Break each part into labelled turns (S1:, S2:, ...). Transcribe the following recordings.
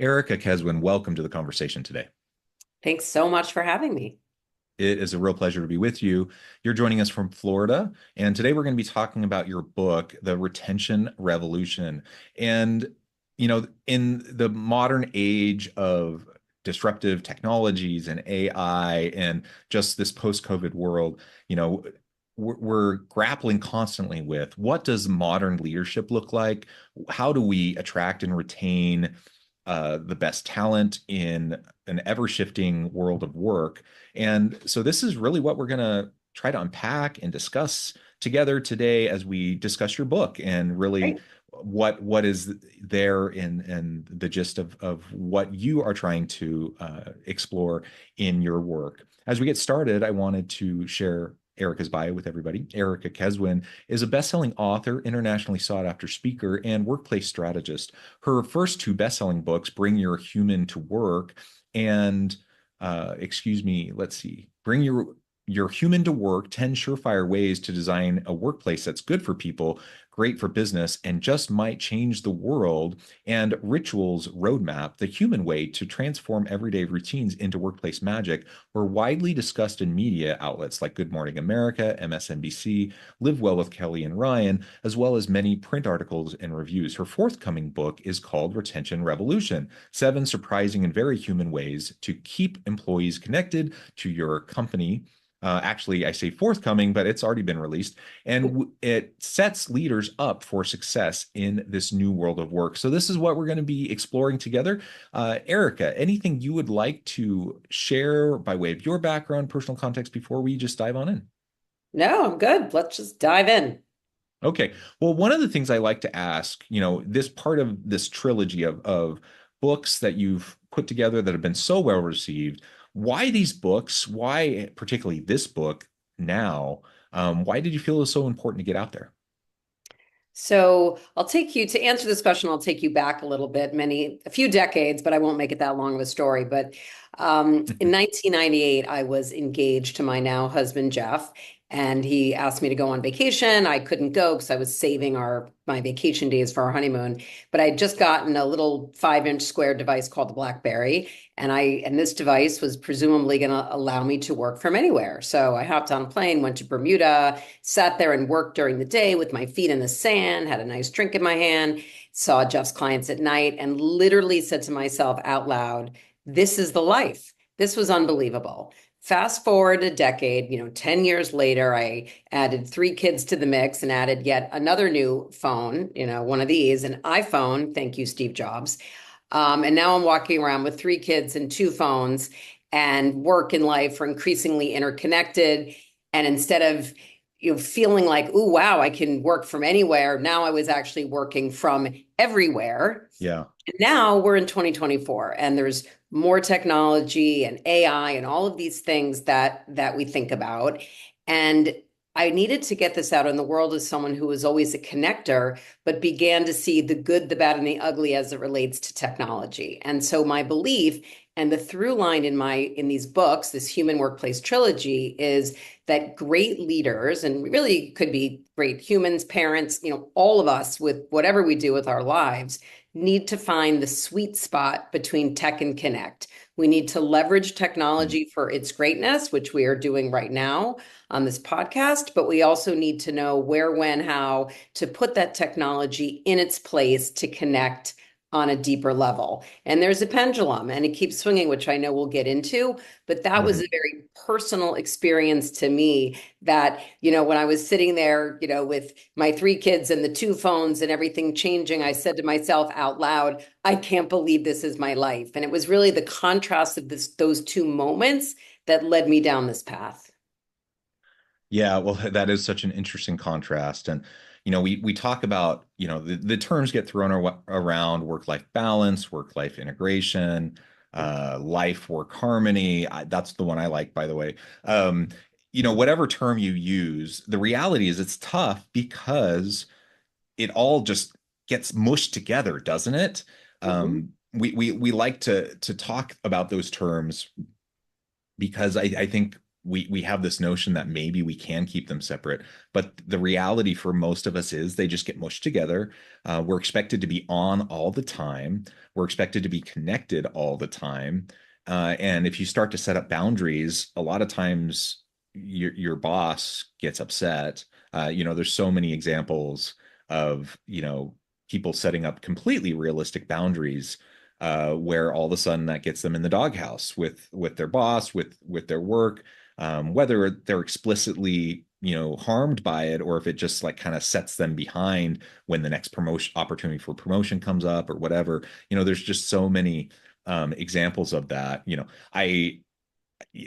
S1: Erica Keswin, welcome to the conversation today.
S2: Thanks so much for having me.
S1: It is a real pleasure to be with you. You're joining us from Florida, and today we're going to be talking about your book, The Retention Revolution. And, in the modern age of disruptive technologies and AI and just this post-COVID world, we're grappling constantly with what does modern leadership look like? How do we attract and retain the best talent in an ever-shifting world of work? And so this is really what we're going to try to unpack and discuss together today as we discuss your book and really
S2: Great.
S1: what is there in the gist of what you are trying to explore in your work. As we get started, I wanted to share Erica's bio with everybody. Erica Keswin is a best-selling author, internationally sought-after speaker, and workplace strategist. Her first two best-selling books, Bring Your Human to Work and Bring Your Human to Work, 10 Surefire Ways to Design a Workplace That's Good for People, Great for Business, and Just Might Change the World, and Rituals Roadmap, the human way to transform everyday routines into workplace magic, were widely discussed in media outlets like Good Morning America, MSNBC, Live Well with Kelly and Ryan, as well as many print articles and reviews. Her forthcoming book is called Retention Revolution: 7 Surprising and Very Human Ways to Keep Employees Connected to Your Company. Actually, I say forthcoming, but it's already been released, and it sets leaders up for success in this new world of work. So this is what we're going to be exploring together. Erica, anything you would like to share by way of your background, personal context before we just dive on in?
S2: No, I'm good. Let's just dive in.
S1: Okay. Well, one of the things I like to ask, this part of this trilogy of books that you've put together that have been so well received, why these books? Why particularly this book now? Why did you feel it was so important to get out there?
S2: So I'll take you to answer this question. I'll take you back a little bit, a few decades, but I won't make it that long of a story. But in 1998, I was engaged to my now husband, Jeff, and he asked me to go on vacation. I couldn't go because I was saving my vacation days for our honeymoon. But I'd just gotten a little 5-inch square device called the BlackBerry, and this device was presumably going to allow me to work from anywhere. So I hopped on a plane, went to Bermuda, sat there and worked during the day with my feet in the sand, had a nice drink in my hand, saw Jeff's clients at night, and literally said to myself out loud, this is the life. This was unbelievable. Fast forward a decade, 10 years later, I added 3 kids to the mix and added yet another new phone, one of these, an iPhone. Thank you, Steve Jobs. And now I'm walking around with 3 kids and 2 phones, and work and life are increasingly interconnected. And instead of feeling like, oh, wow, I can work from anywhere, now I was actually working from everywhere.
S1: Yeah.
S2: And now we're in 2024, and there's more technology and AI and all of these things that we think about. And I needed to get this out in the world as someone who was always a connector, but began to see the good, the bad, and the ugly as it relates to technology. And so my belief and the through line in these books, this Human Workplace trilogy, is that great leaders, and really could be great humans, parents, all of us with whatever we do with our lives, need to find the sweet spot between tech and connect. We need to leverage technology for its greatness, which we are doing right now on this podcast, but we also need to know where, when, how to put that technology in its place to connect on a deeper level. And there's a pendulum and it keeps swinging, which I know we'll get into, but that was a very personal experience to me that, when I was sitting there, with my 3 kids and the 2 phones and everything changing, I said to myself out loud, I can't believe this is my life. And it was really the contrast of those 2 moments that led me down this path.
S1: Yeah, well, that is such an interesting contrast. And, we talk about, the terms get thrown around: work-life balance, work-life integration, life-work harmony. That's the one I like, by the way. Whatever term you use, the reality is it's tough because it all just gets mushed together, doesn't it?
S2: Mhm.
S1: We like to talk about those terms because I think we have this notion that maybe we can keep them separate, but the reality for most of us is they just get mushed together. We're expected to be on all the time. We're expected to be connected all the time. And if you start to set up boundaries, a lot of times your boss gets upset. There's so many examples of, people setting up completely realistic boundaries, where all of a sudden that gets them in the doghouse with their boss, with their work, whether they're explicitly harmed by it, or if it just like kind of sets them behind when the next promotion opportunity for promotion comes up or whatever. There's just so many examples of that.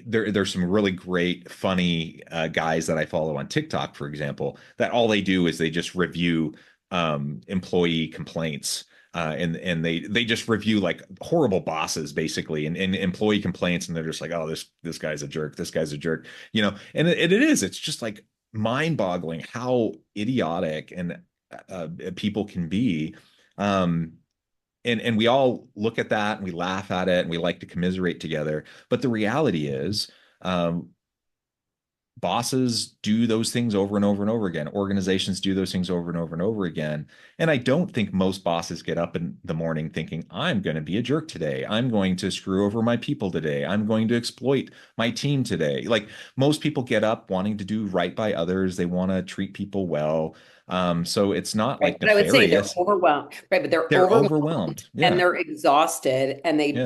S1: There's some really great funny guys that I follow on TikTok, for example, that all they do is they just review employee complaints, and they just review like horrible bosses basically, and employee complaints, and they're just like, oh, this guy's a jerk, this guy's a jerk, and it's just like mind-boggling how idiotic and people can be. And we all look at that and we laugh at it and we like to commiserate together. But the reality is, bosses do those things over and over and over again. Organizations do those things over and over and over again. And I don't think most bosses get up in the morning thinking, I'm going to be a jerk today. I'm going to screw over my people today. I'm going to exploit my team today. Like, most people get up wanting to do right by others. They want to treat people well. So it's not
S2: Right.
S1: like
S2: But I would say they're
S1: nefarious.
S2: overwhelmed, right? But they're
S1: They're
S2: overwhelmed
S1: overwhelmed.
S2: and
S1: Yeah.
S2: they're exhausted and
S1: Yeah.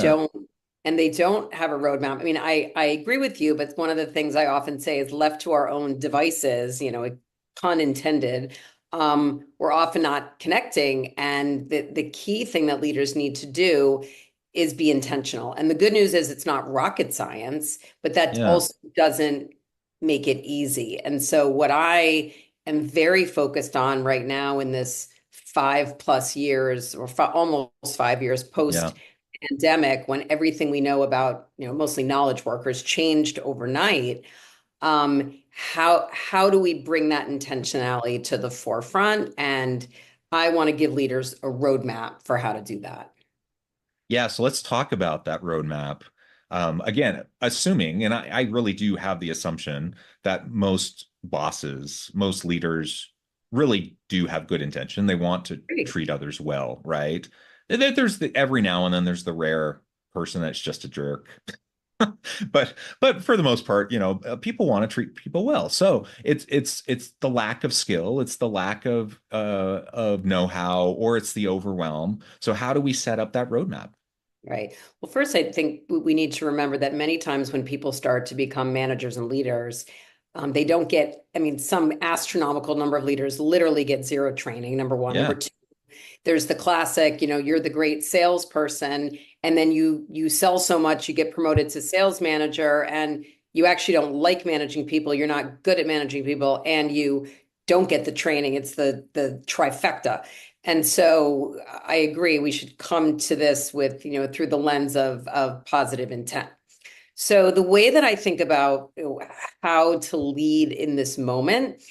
S2: they don't have a roadmap. I mean, I agree with you, but one of the things I often say is left to our own devices, pun intended, we're often not connecting. And the key thing that leaders need to do is be intentional. And the good news is it's not rocket science, but that
S1: Yeah.
S2: also doesn't make it easy. And so what I am very focused on right now in this 5+ years or almost 5 years
S1: Yeah.
S2: post pandemic, when everything we know about, mostly knowledge workers changed overnight, how do we bring that intentionality to the forefront? And I want to give leaders a roadmap for how to do that.
S1: Yeah, so let's talk about that roadmap. Again, assuming, and I really do have the assumption that most bosses, most leaders really do have good intention. They want to
S2: Great.
S1: treat others well, right? There's every now and then there's the rare person that's just a jerk. But for the most part, people want to treat people well. So it's the lack of skill, it's the lack of know-how, or it's the overwhelm. So how do we set up that roadmap?
S2: Right. Well, first, I think we need to remember that many times when people start to become managers and leaders, they don't get, I mean, some astronomical number of leaders literally get zero training, number one. Number
S1: Yeah.
S2: two, there's the classic, you're the great salesperson, and then you sell so much, you get promoted to sales manager, and you actually don't like managing people, you're not good at managing people, and you don't get the training. It's the trifecta. And so I agree, we should come to this with, through the lens of positive intent. So the way that I think about how to lead in this moment,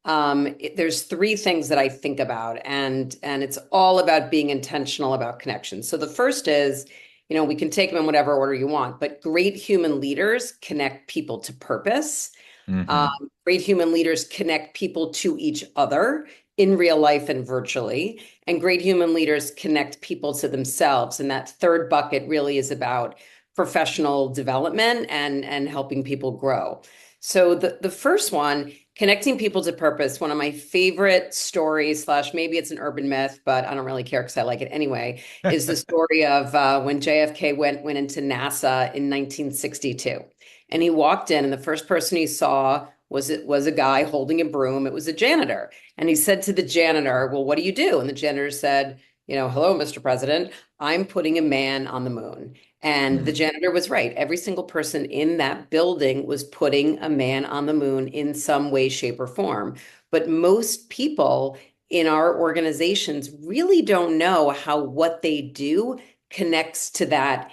S2: there's three things that I think about, and it's all about being intentional about connection. So the first is, we can take them in whatever order you want, but great human leaders connect people to purpose. Um,
S1: Hmm.
S2: Great human leaders connect people to each other in real life and virtually. And great human leaders connect people to themselves. And that third bucket really is about professional development and helping people grow. So the first one, connecting people to purpose, one of my favorite stories, slash maybe it's an urban myth, but I don't really care because I like it anyway, is the story of when JFK went into NASA in 1962. And he walked in, and the first person he saw was a guy holding a broom. It was a janitor. And he said to the janitor, well, what do you do? And the janitor said, hello, Mr. President, I'm putting a man on the moon. And the
S1: Hmm.
S2: janitor was right. Every single person in that building was putting a man on the moon in some way, shape, or form. But most people in our organizations really don't know how what they do connects to that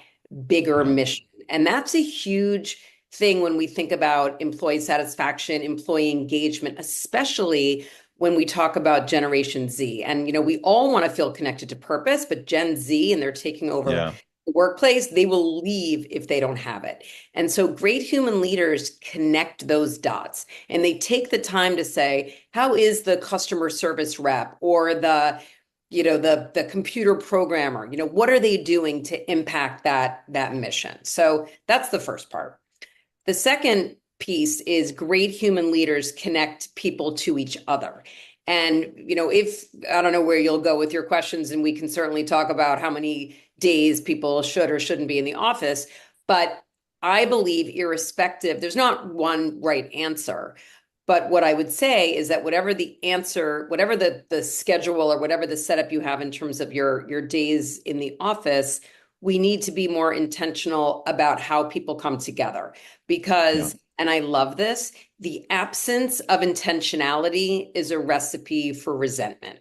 S2: bigger
S1: Yeah.
S2: mission. And that's a huge thing when we think about employee satisfaction, employee engagement, especially when we talk about Generation Z. And we all want to feel connected to purpose, but Gen Z, and they're taking over
S1: Yeah.
S2: the workplace, they will leave if they don't have it. And so great human leaders connect those dots and they take the time to say, how is the customer service rep or the computer programmer, what are they doing to impact that mission? So that's the first part. The second piece is great human leaders connect people to each other. And, if I don't know where you'll go with your questions, and we can certainly talk about how many days people should or shouldn't be in the office, but I believe irrespective, there's not one right answer. But what I would say is that whatever the answer, whatever the schedule or whatever the setup you have in terms of your days in the office, we need to be more intentional about how people come together
S1: Yeah.
S2: because, and I love this, the absence of intentionality is a recipe for resentment,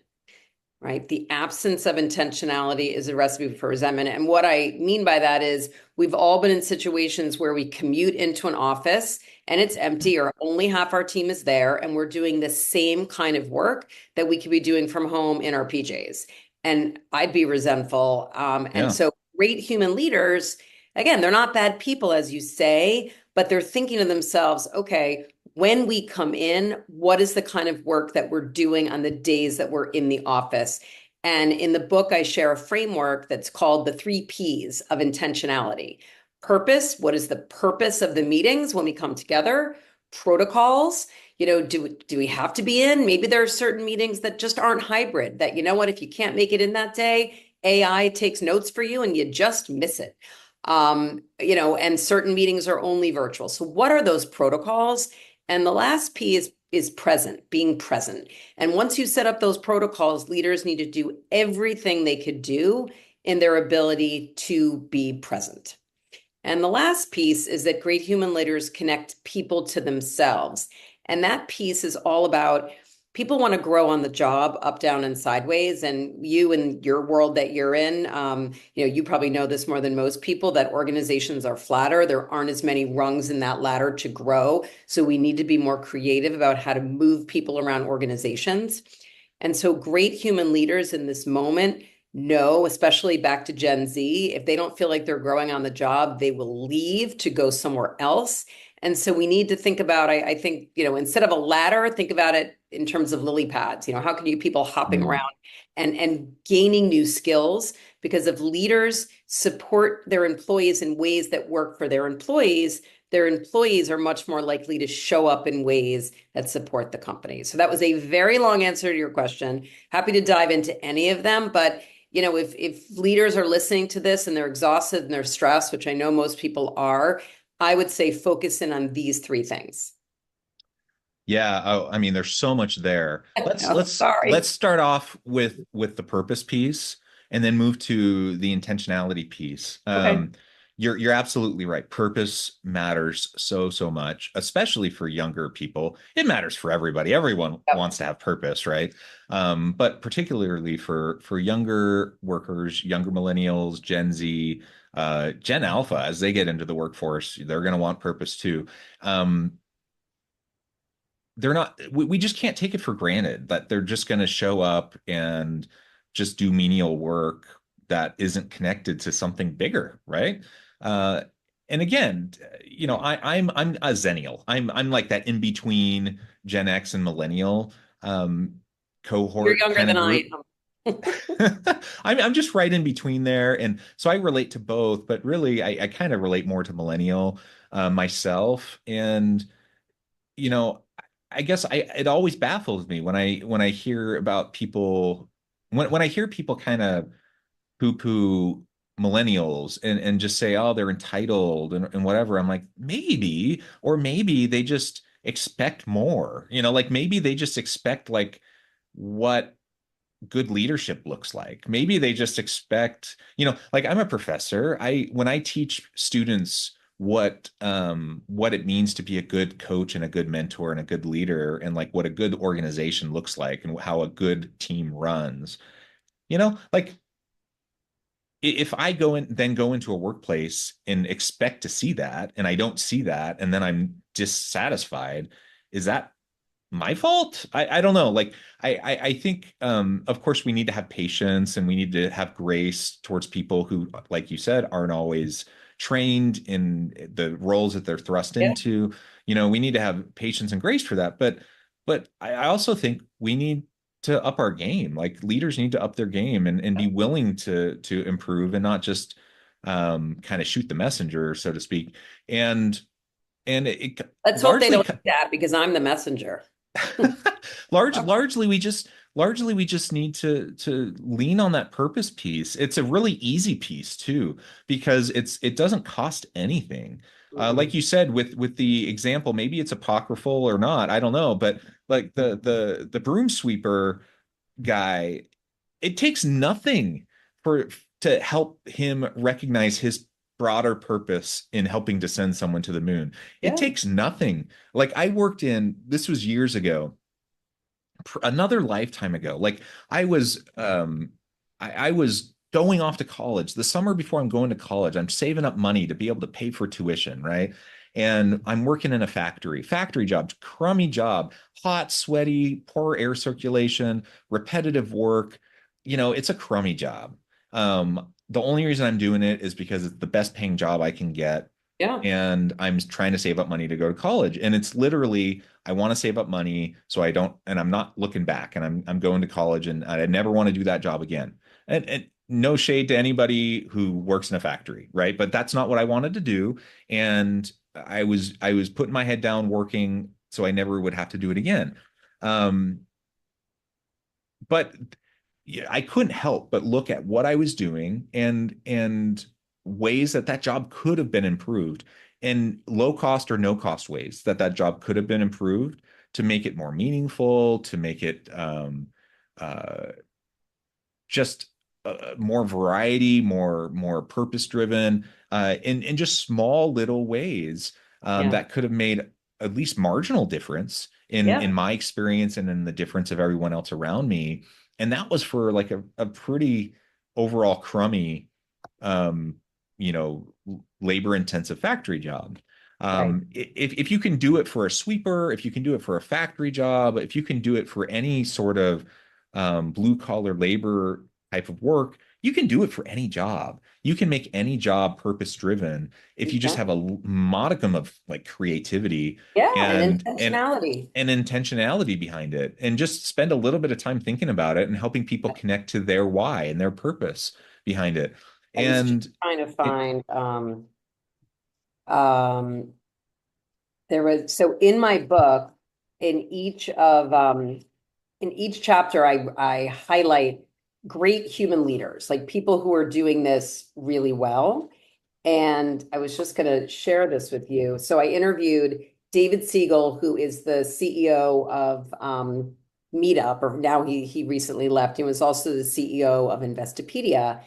S2: right? The absence of intentionality is a recipe for resentment. And what I mean by that is we've all been in situations where we commute into an office and it's empty or only half our team is there and we're doing the same kind of work that we could be doing from home in our PJs. And I'd be resentful. And
S1: Yeah.
S2: so great human leaders, again, they're not bad people, as you say, but they're thinking to themselves, okay, when we come in, what is the kind of work that we're doing on the days that we're in the office? And in the book, I share a framework that's called the 3 Ps of intentionality. Purpose, what is the purpose of the meetings when we come together? Protocols, do we have to be in? Maybe there are certain meetings that just aren't hybrid, that, what, if you can't make it in that day, AI takes notes for you and you just miss it. And certain meetings are only virtual. So what are those protocols? And the last P is present, being present. And once you set up those protocols, leaders need to do everything they could do in their ability to be present. And the last piece is that great human leaders connect people to themselves. And that piece is all about people want to grow on the job, up, down, and sideways. And you and your world that you're in, you probably know this more than most people, that organizations are flatter. There aren't as many rungs in that ladder to grow. So we need to be more creative about how to move people around organizations. And so great human leaders in this moment know, especially back to Gen Z, if they don't feel like they're growing on the job, they will leave to go somewhere else. And so we need to think about, I think, instead of a ladder, think about it in terms of lily pads. How can you people hopping
S1: Mm.
S2: around and gaining new skills? Because if leaders support their employees in ways that work for their employees are much more likely to show up in ways that support the company. So that was a very long answer to your question. Happy to dive into any of them, but if leaders are listening to this and they're exhausted and they're stressed, which I know most people are, I would say focus in on these 3 things.
S1: Yeah, oh, I mean, there's so much there. Let's
S2: No,
S1: let's
S2: sorry.
S1: let's start off with the purpose piece and then move to the intentionality piece.
S2: Okay.
S1: You're absolutely right. Purpose matters so much, especially for younger people. It matters for everybody. Everyone
S2: Yep.
S1: wants to have purpose, right? But particularly for younger workers, younger millennials, Gen Z, Gen Alpha, as they get into the workforce, they're going to want purpose too. They're not we just can't take it for granted that they're just going to show up and just do menial work that isn't connected to something bigger, right? uh and again, I'm a zennial. I'm like that in between Gen X and millennial
S2: You're
S1: cohort
S2: younger
S1: kind
S2: than
S1: of
S2: I
S1: group.
S2: am.
S1: I'm just right in between there, and so I relate to both, but really I kind of relate more to millennial myself. And you know, I guess it always baffles me when I hear about people when I hear people kind of poo-poo millennials and just say, oh, they're entitled and whatever. I'm like, maybe, or maybe they just expect more, like maybe they just expect like what good leadership looks like. Maybe they just expect, like I'm a professor. When I teach students what it means to be a good coach and a good mentor and a good leader and like what a good organization looks like and how a good team runs, like if I go into a workplace and expect to see that and I don't see that and then I'm dissatisfied, is that my fault. I don't know. Like I think of course we need to have patience and we need to have grace towards people who, like you said, aren't always trained in the roles that they're thrust
S2: Yeah.
S1: into. You know, we need to have patience and grace for that. But I also think we need to up our game. Like leaders need to up their game and be willing to improve and not just kind of shoot the messenger, so to speak. And it
S2: Let's hope they
S1: largely
S2: don't do that because I'm the messenger.
S1: largely we just need to lean on that purpose piece. It's a really easy piece too, because it doesn't cost anything. Like
S2: Mm-mm.
S1: you said with the example, maybe it's apocryphal or not, I don't know, but like the broom sweeper guy, it takes nothing for to help him recognize his broader purpose in helping to send someone to the moon. It
S2: Yeah.
S1: takes nothing. Like I worked in, this was years ago, another lifetime ago. Like I was I was going off to college. The summer before I'm going to college, I'm saving up money to be able to pay for tuition, right? And I'm working in a factory job, crummy job, hot, sweaty, poor air circulation, repetitive work. You know, it's a crummy job. The only reason I'm doing it is because it's the best paying job I can get.
S2: Yeah.
S1: And I'm trying to save up money to go to college. And it's literally, I want to save up money so I don't, and I'm not looking back. And I'm going to college, and I never want to do that job again. And no shade to anybody who works in a factory, right? But that's not what I wanted to do. And I was putting my head down working so I never would have to do it again. Um, but yeah, I couldn't help but look at what I was doing and ways that that job could have been improved, and low cost or no cost ways that that job could have been improved to make it more meaningful, to make it uh, just more variety, more purpose driven, in just small little ways
S2: Yeah.
S1: that could have made at least marginal difference in
S2: Yeah.
S1: my experience and in the difference of everyone else around me. And that was for like a pretty overall crummy, um, you know, labor intensive factory job.
S2: Right.
S1: If you can do it for a sweeper, if you can do it for a factory job, if you can do it for any sort of blue collar labor type of work, you can do it for any job. You can make any job purpose driven if
S2: You
S1: you just
S2: can.
S1: have a modicum of like creativity
S2: Yeah. And
S1: and
S2: intentionality.
S1: and intentionality behind it, and just spend a little bit of time thinking about it and helping people connect to their why and their purpose behind it.
S2: I was just
S1: And
S2: trying to
S1: it,
S2: find um there was so in my book in each of in each chapter I highlight great human leaders, like people who are doing this really well. And I was just going to share this with you. So I interviewed David Siegel, who is the CEO of Meetup, or now he recently left. He was also the CEO of Investopedia.
S1: mm,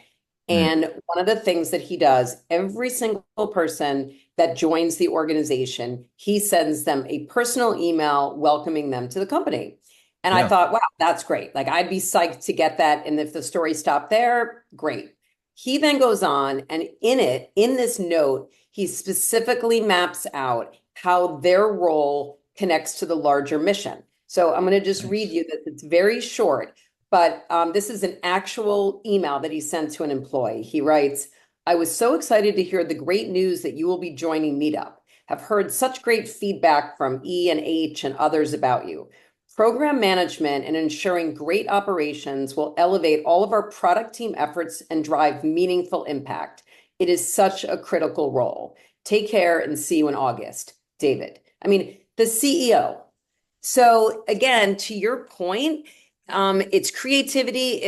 S2: And one of the things that he does, every single person that joins the organization, he sends them a personal email welcoming them to the company. And I
S1: yeah,
S2: thought, wow, that's great. Like I'd be psyched to get that. And if the story stopped there, great. He then goes on and in this note, he specifically maps out how their role connects to the larger mission. So I'm going to just read
S1: nice.
S2: you this. It's very short, but this is an actual email that he sent to an employee. He writes, I was so excited to hear the great news that you will be joining Meetup. Have heard such great feedback from E and H and others about you. Program management and ensuring great operations will elevate all of our product team efforts and drive meaningful impact. It is such a critical role. Take care and see you in August. David. I mean, the CEO. So again, to your point, it's creativity,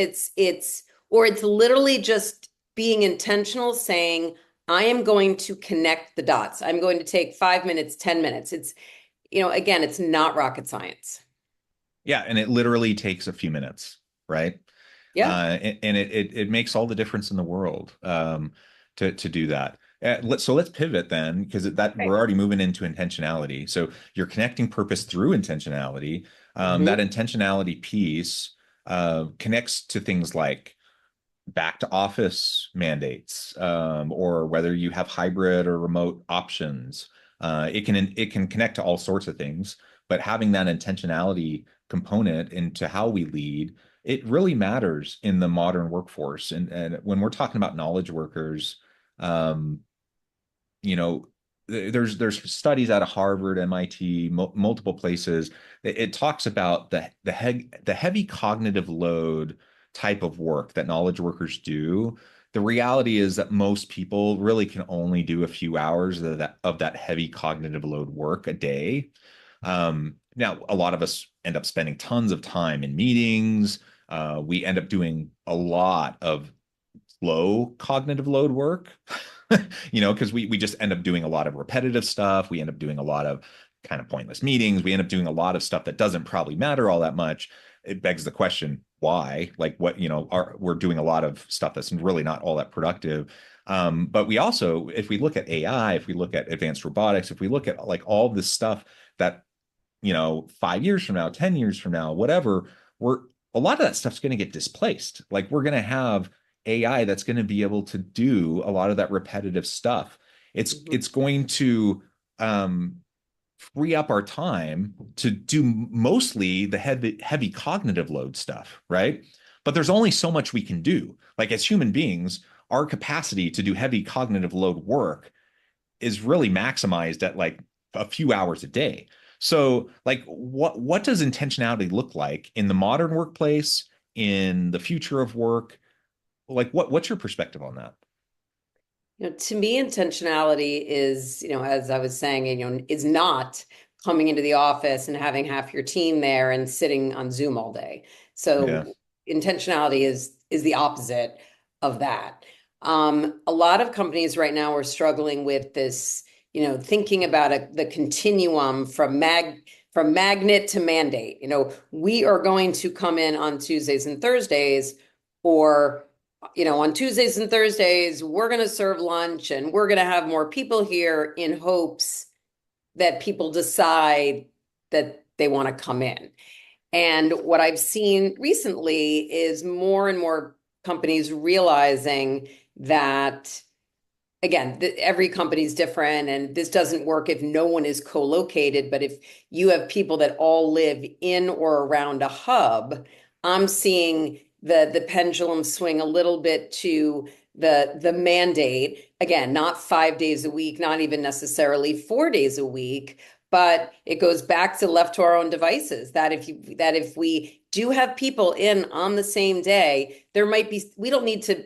S2: or it's literally just being intentional, saying, I am going to connect the dots. I'm going to take 5 minutes, 10 minutes. It's, again, it's not rocket science.
S1: Yeah, and it literally takes a few minutes, right?
S2: Yeah.
S1: And it makes all the difference in the world, to do that. So let's pivot then, because that
S2: Right.
S1: we're already moving into intentionality. So you're connecting purpose through intentionality. That
S2: Mhm.
S1: intentionality piece connects to things like back to office mandates, or whether you have hybrid or remote options. It can connect to all sorts of things. but having that intentionality component into how we lead, it really matters in the modern workforce. And when we're talking about knowledge workers, um, you know, there's studies out of Harvard, MIT, multiple places. It talks about the heavy cognitive load type of work that knowledge workers do. The reality is that most people really can only do a few hours of that heavy cognitive load work a day. Now, a lot of us end up spending tons of time in meetings. We end up doing a lot of low cognitive load work, because we just end up doing a lot of repetitive stuff. We end up doing a lot of kind of pointless meetings. We end up doing a lot of stuff that doesn't probably matter all that much. It begs the question, why? Like what, we're doing a lot of stuff that's really not all that productive. But we also, if we look at AI, if we look at advanced robotics, if we look at like all this stuff that 5 years from now, 10 years from now, whatever, we're a lot of that stuff's going to get displaced. Like we're going to have AI that's going to be able to do a lot of that repetitive stuff. It's going to free up our time to do mostly the heavy cognitive load stuff, right? But there's only so much we can do. Like as human beings, our capacity to do heavy cognitive load work is really maximized at like a few hours a day. So like what does intentionality look like in the modern workplace, in the future of work? Like what's your perspective on that?
S2: To me, intentionality is, as I was saying, is not coming into the office and having half your team there and sitting on Zoom all day.
S1: Yeah.
S2: So intentionality is the opposite of that. A lot of companies right now are struggling with this, thinking about the continuum from magnet to mandate. We are going to come in on Tuesdays and Thursdays, or on Tuesdays and Thursdays, we're going to serve lunch and we're going to have more people here in hopes that people decide that they want to come in. And what I've seen recently is more and more companies realizing that, again, every company is different and this doesn't work if no one is co-located. But if you have people that all live in or around a hub, I'm seeing the pendulum swing a little bit to the mandate. Again, not 5 days a week, not even necessarily 4 days a week, but it goes back to left to our own devices, that if we do have people in on the same day, we don't need to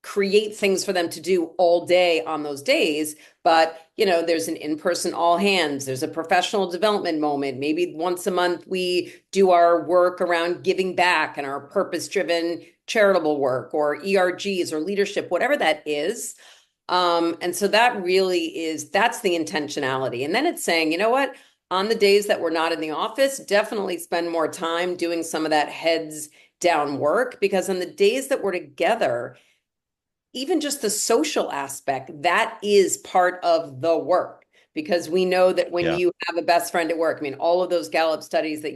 S2: create things for them to do all day on those days, but there's an in-person all hands, there's a professional development moment, maybe once a month we do our work around giving back and our purpose-driven charitable work, or ERGs or leadership, whatever that is. And so that's the intentionality. And then it's saying, what, on the days that we're not in the office, definitely spend more time doing some of that heads down work, because on the days that we're together, even just the social aspect, that is part of the work, because we know that when
S1: Yeah.
S2: you have a best friend at work, I mean, all of those Gallup studies that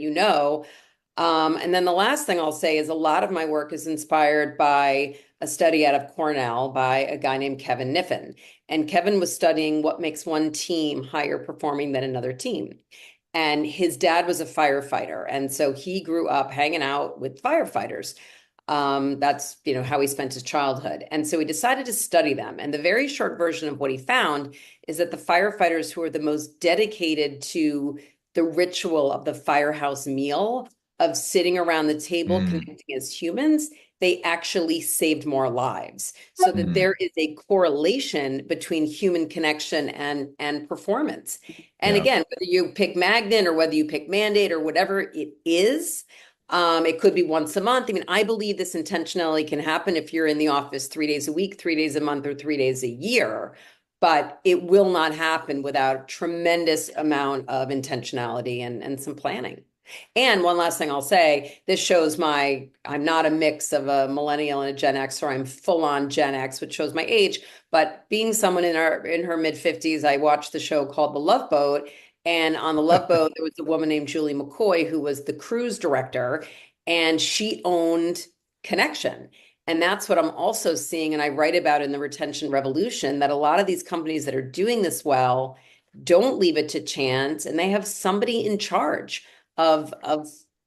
S2: and then the last thing I'll say is a lot of my work is inspired by a study out of Cornell by a guy named Kevin Niffen. And Kevin was studying what makes one team higher performing than another team. And his dad was a firefighter. And so he grew up hanging out with firefighters. That's, how he spent his childhood. And so he decided to study them. And the very short version of what he found is that the firefighters who are the most dedicated to the ritual of the firehouse meal, of sitting around the table,
S1: Mm.
S2: connecting as humans, they actually saved more lives. So that
S1: Mm.
S2: there is a correlation between human connection and performance. And
S1: Yeah.
S2: again, whether you pick magnet or whether you pick mandate or whatever it is, it could be once a month. I mean, I believe this intentionality can happen if you're in the office 3 days a week, 3 days a month, or 3 days a year, but it will not happen without a tremendous amount of intentionality and some planning. And one last thing I'll say, this shows I'm not a mix of a millennial and a Gen X, or I'm full on Gen X, which shows my age. But being someone in her mid-50s, I watched the show called The Love Boat. And on The Love Boat, there was a woman named Julie McCoy, who was the cruise director, and she owned connection. And that's what I'm also seeing, and I write about in the Retention Revolution, that a lot of these companies that are doing this well, don't leave it to chance, and they have somebody in charge of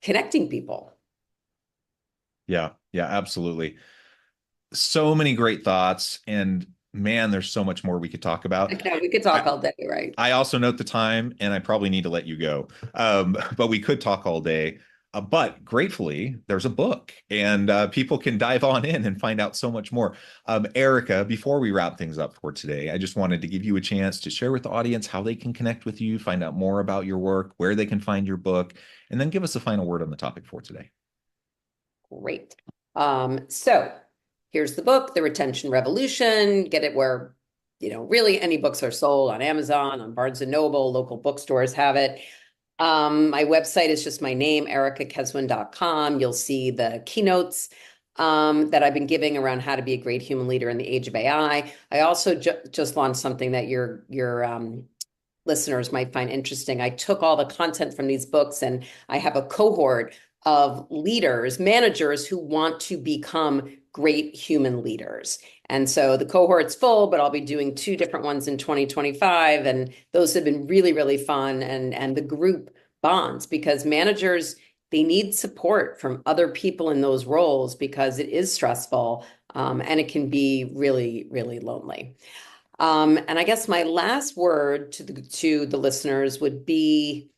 S2: connecting people.
S1: Yeah, yeah, absolutely. So many great thoughts, and man, there's so much more we could talk about.
S2: Yeah, we could talk
S1: I,
S2: all day, right?
S1: I also note the time, and I probably need to let you go. But we could talk all day. But gratefully, there's a book, and people can dive on in and find out so much more. Erica, before we wrap things up for today, I just wanted to give you a chance to share with the audience how they can connect with you, find out more about your work, where they can find your book, and then give us a final word on the topic for today.
S2: Great. So here's the book, The Retention Revolution. Get it where, really any books are sold on Amazon, on Barnes and Noble, local bookstores have it. My website is just my name, ericakeswin.com. You'll see the keynotes that I've been giving around how to be a great human leader in the age of AI. I also just launched something that your listeners might find interesting. I took all the content from these books and I have a cohort of leaders, managers who want to become great human leaders. And so the cohort's full, but I'll be doing 2 different ones in 2025. And those have been really, really fun. And the group bonds because managers, they need support from other people in those roles because it is stressful and it can be really, really lonely. And I guess my last word to the listeners would be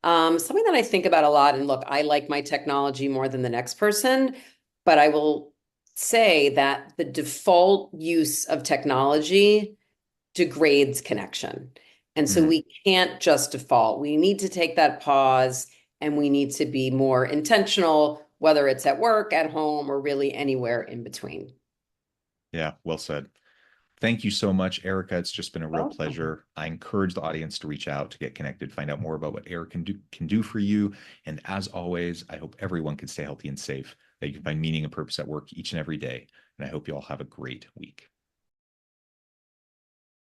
S2: something that I think about a lot. And look, I like my technology more than the next person, but I will say that the default use of technology degrades connection. And so
S1: Mm,
S2: we can't just default. We need to take that pause and we need to be more intentional, whether it's at work, at home, or really anywhere in between.
S1: yeah, well said. Thank you so much, Erica. It's just been a real
S2: Welcome.
S1: pleasure. I encourage the audience to reach out to get connected, find out more about what Erica can do for you. And as always, I hope everyone can stay healthy and safe, that you can find meaning and purpose at work each and every day. And I hope you all have a great week.